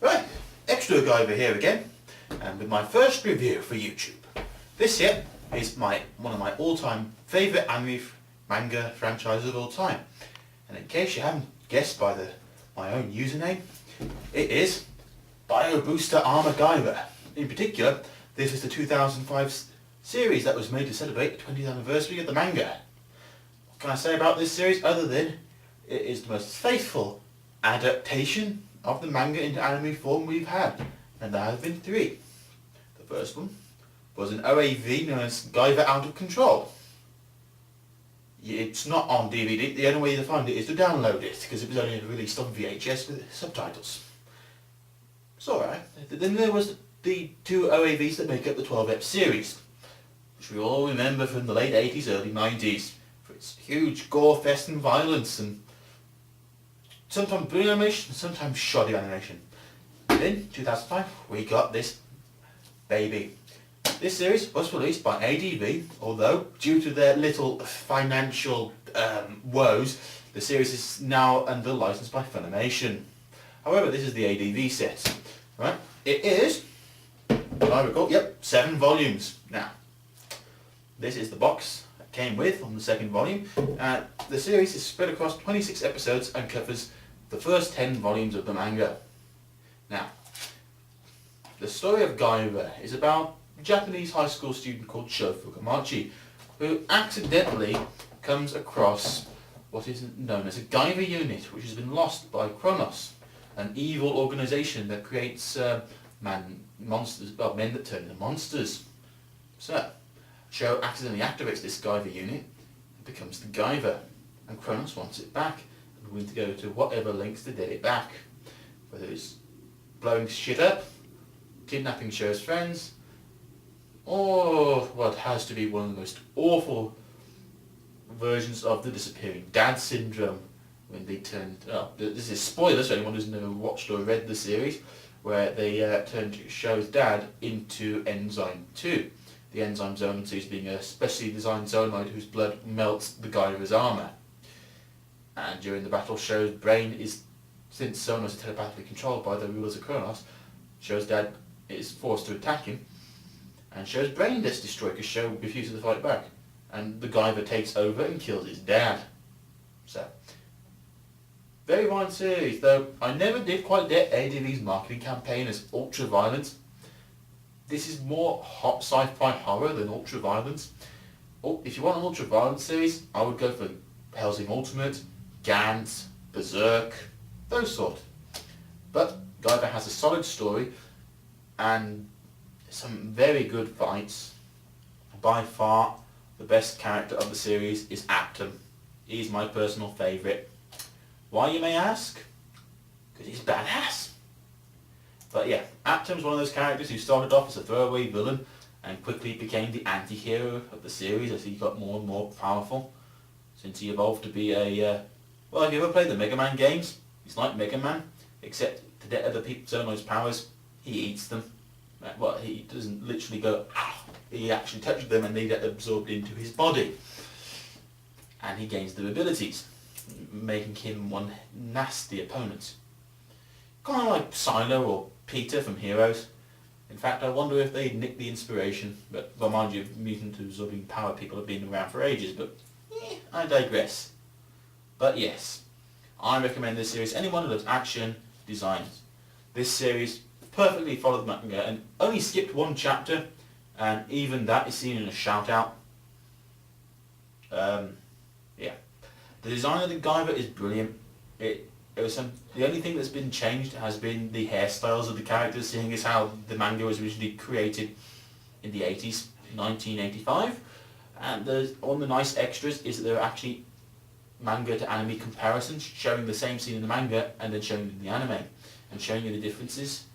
Right, Extra Guyver here again, and with my first review for YouTube. This here is one of my all-time favourite anime manga franchises of all time. And in case you haven't guessed by my own username, it is Bio Booster Armor Guyver. In particular, this is the 2005 series that was made to celebrate the 20th anniversary of the manga. What can I say about this series other than it is the most faithful adaptation of the manga into anime form we've had, and there have been three. The first one was an OAV known as Guyver Out of Control. It's not on DVD, the only way to find it is to download it, because it was only released on VHS with subtitles. It's alright. Then there was the two OAVs that make up the 12-ep series, which we all remember from the late 80s, early 90s, for its huge gore fest and violence, and sometimes brilliant animation, sometimes shoddy animation. In 2005, we got this baby. This series was released by ADV, although due to their little financial woes, the series is now under license by Funimation. However, this is the ADV set. Right? It is, if I recall, 7 volumes. Now, this is the box that came with on the second volume. The series is spread across 26 episodes and covers the first 10 volumes of the manga. Now, the story of Guyver is about a Japanese high school student called Sho Fukamachi, who accidentally comes across what is known as a Guyver unit, which has been lost by Kronos, an evil organisation that creates men that turn into monsters. So, Sho accidentally activates this Guyver unit and becomes the Guyver, and Kronos wants it back and willing to go to whatever lengths to get it back, whether it's blowing shit up, kidnapping Sho's friends, or what has to be one of the most awful versions of the disappearing dad syndrome, when they turned, this is spoilers for anyone who's never watched or read the series, where they turned Sho's dad into Enzyme 2. The Enzyme Zone 2 being a specially designed zonoid whose blood melts the Guyver's armour. And during the battle, Sho's brain is, since Zonos is telepathically controlled by the rulers of Kronos, Sho's dad is forced to attack him, and Sho's brain gets destroyed because Sho refuses to fight back, and the Guyver takes over and kills his dad. So, very violent series, though I never did quite get ADV's marketing campaign as ultra-violence. This is more hot sci-fi horror than ultra-violence. If you want an ultra-violence series, I would go for Hellsing Ultimate, Gantz, Berserk, those sort. But Guyver has a solid story and some very good fights. By far, the best character of the series is Aptum. He's my personal favourite. Why, you may ask? Because he's badass. But yeah, Aptum's one of those characters who started off as a throwaway villain and quickly became the anti-hero of the series as he got more and more powerful, since he evolved to be a, well, if you ever played the Mega Man games, he's like Mega Man, except to get other people's Zonoid's powers, he eats them. Well, he doesn't literally go, ah, he actually touches them and they get absorbed into his body. And he gains their abilities, making him one nasty opponent. Kind of like Silo or Peter from Heroes. In fact, I wonder if they nicked the inspiration, but well, mind you, mutant absorbing power people have been around for ages, but I digress. But yes, I recommend this series. Anyone who loves action, designs. This series perfectly followed the manga and only skipped one chapter, and even that is seen in a shout out. Yeah. The design of the Guyver is brilliant. The only thing that's been changed has been the hairstyles of the characters, seeing as how the manga was originally created in the 80s, 1985. And one of the nice extras is that there are actually manga to anime comparisons, showing the same scene in the manga and then showing it in the anime, and showing you the differences.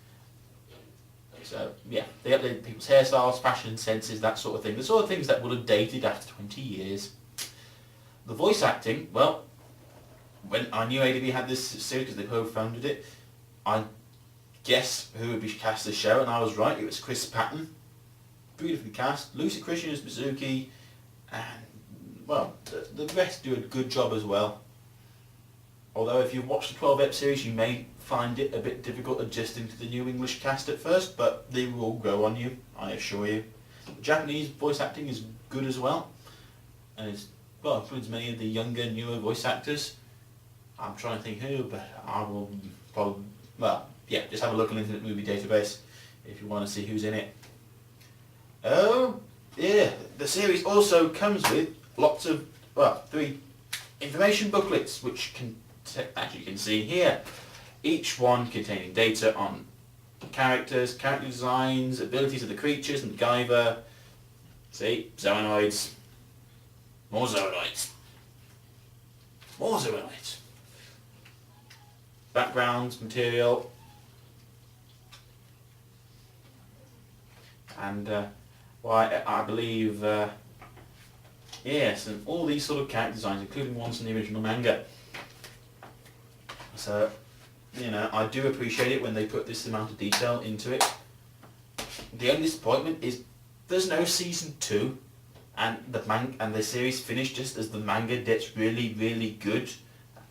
So yeah, they updated people's hairstyles, fashion senses, that sort of thing. The sort of things that would have dated after 20 years. The voice acting, well, when I knew ADV had this series because they co-founded it, I guessed who would be cast as Sho, and I was right, it was Chris Patton. Beautifully cast. Lucy Christian as Mizuki, and well, the rest do a good job as well. Although if you watch the 12-ep series, you may find it a bit difficult adjusting to the new English cast at first, but they will grow on you, I assure you. The Japanese voice acting is good as well, and it's, well, includes many of the younger, newer voice actors. I'm trying to think who, but I will probably, well, yeah, just have a look on Internet Movie Database if you want to see who's in it. Oh, yeah, the series also comes with lots of, well, 3 information booklets, which can, as you can see here, each one containing data on characters, character designs, abilities of the creatures and Guyver. See, zoonoids, more zoonoids, more zoonoids. Backgrounds, material, and well, I believe, yes, and all these sort of character designs, including ones from the original manga. So, you know, I do appreciate it when they put this amount of detail into it. The only disappointment is there's no season 2, and the series finished just as the manga gets really, really good,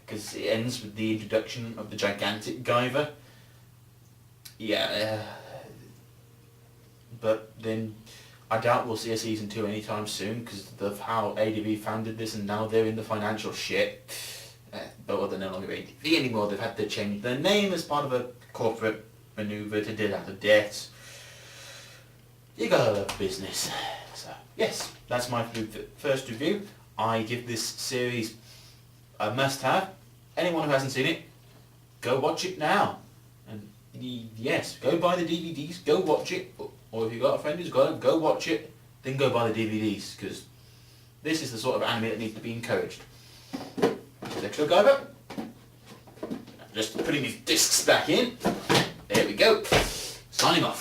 because it ends with the introduction of the gigantic Guyver. Yeah, but then I doubt we'll see a season 2 anytime soon because of how ADV founded this, and now they're in the financial shit. But well, they're no longer ADV anymore. They've had to change their name as part of a corporate maneuver to get out of debt. You gotta love business. So yes, that's my first review. I give this series a must-have. Anyone who hasn't seen it, go watch it now. And yes, go buy the DVDs, go watch it. Or if you've got a friend who's got it, go watch it, then go buy the DVDs, because this is the sort of anime that needs to be encouraged. Let's go, Guyver. Just putting these discs back in. There we go. Signing off.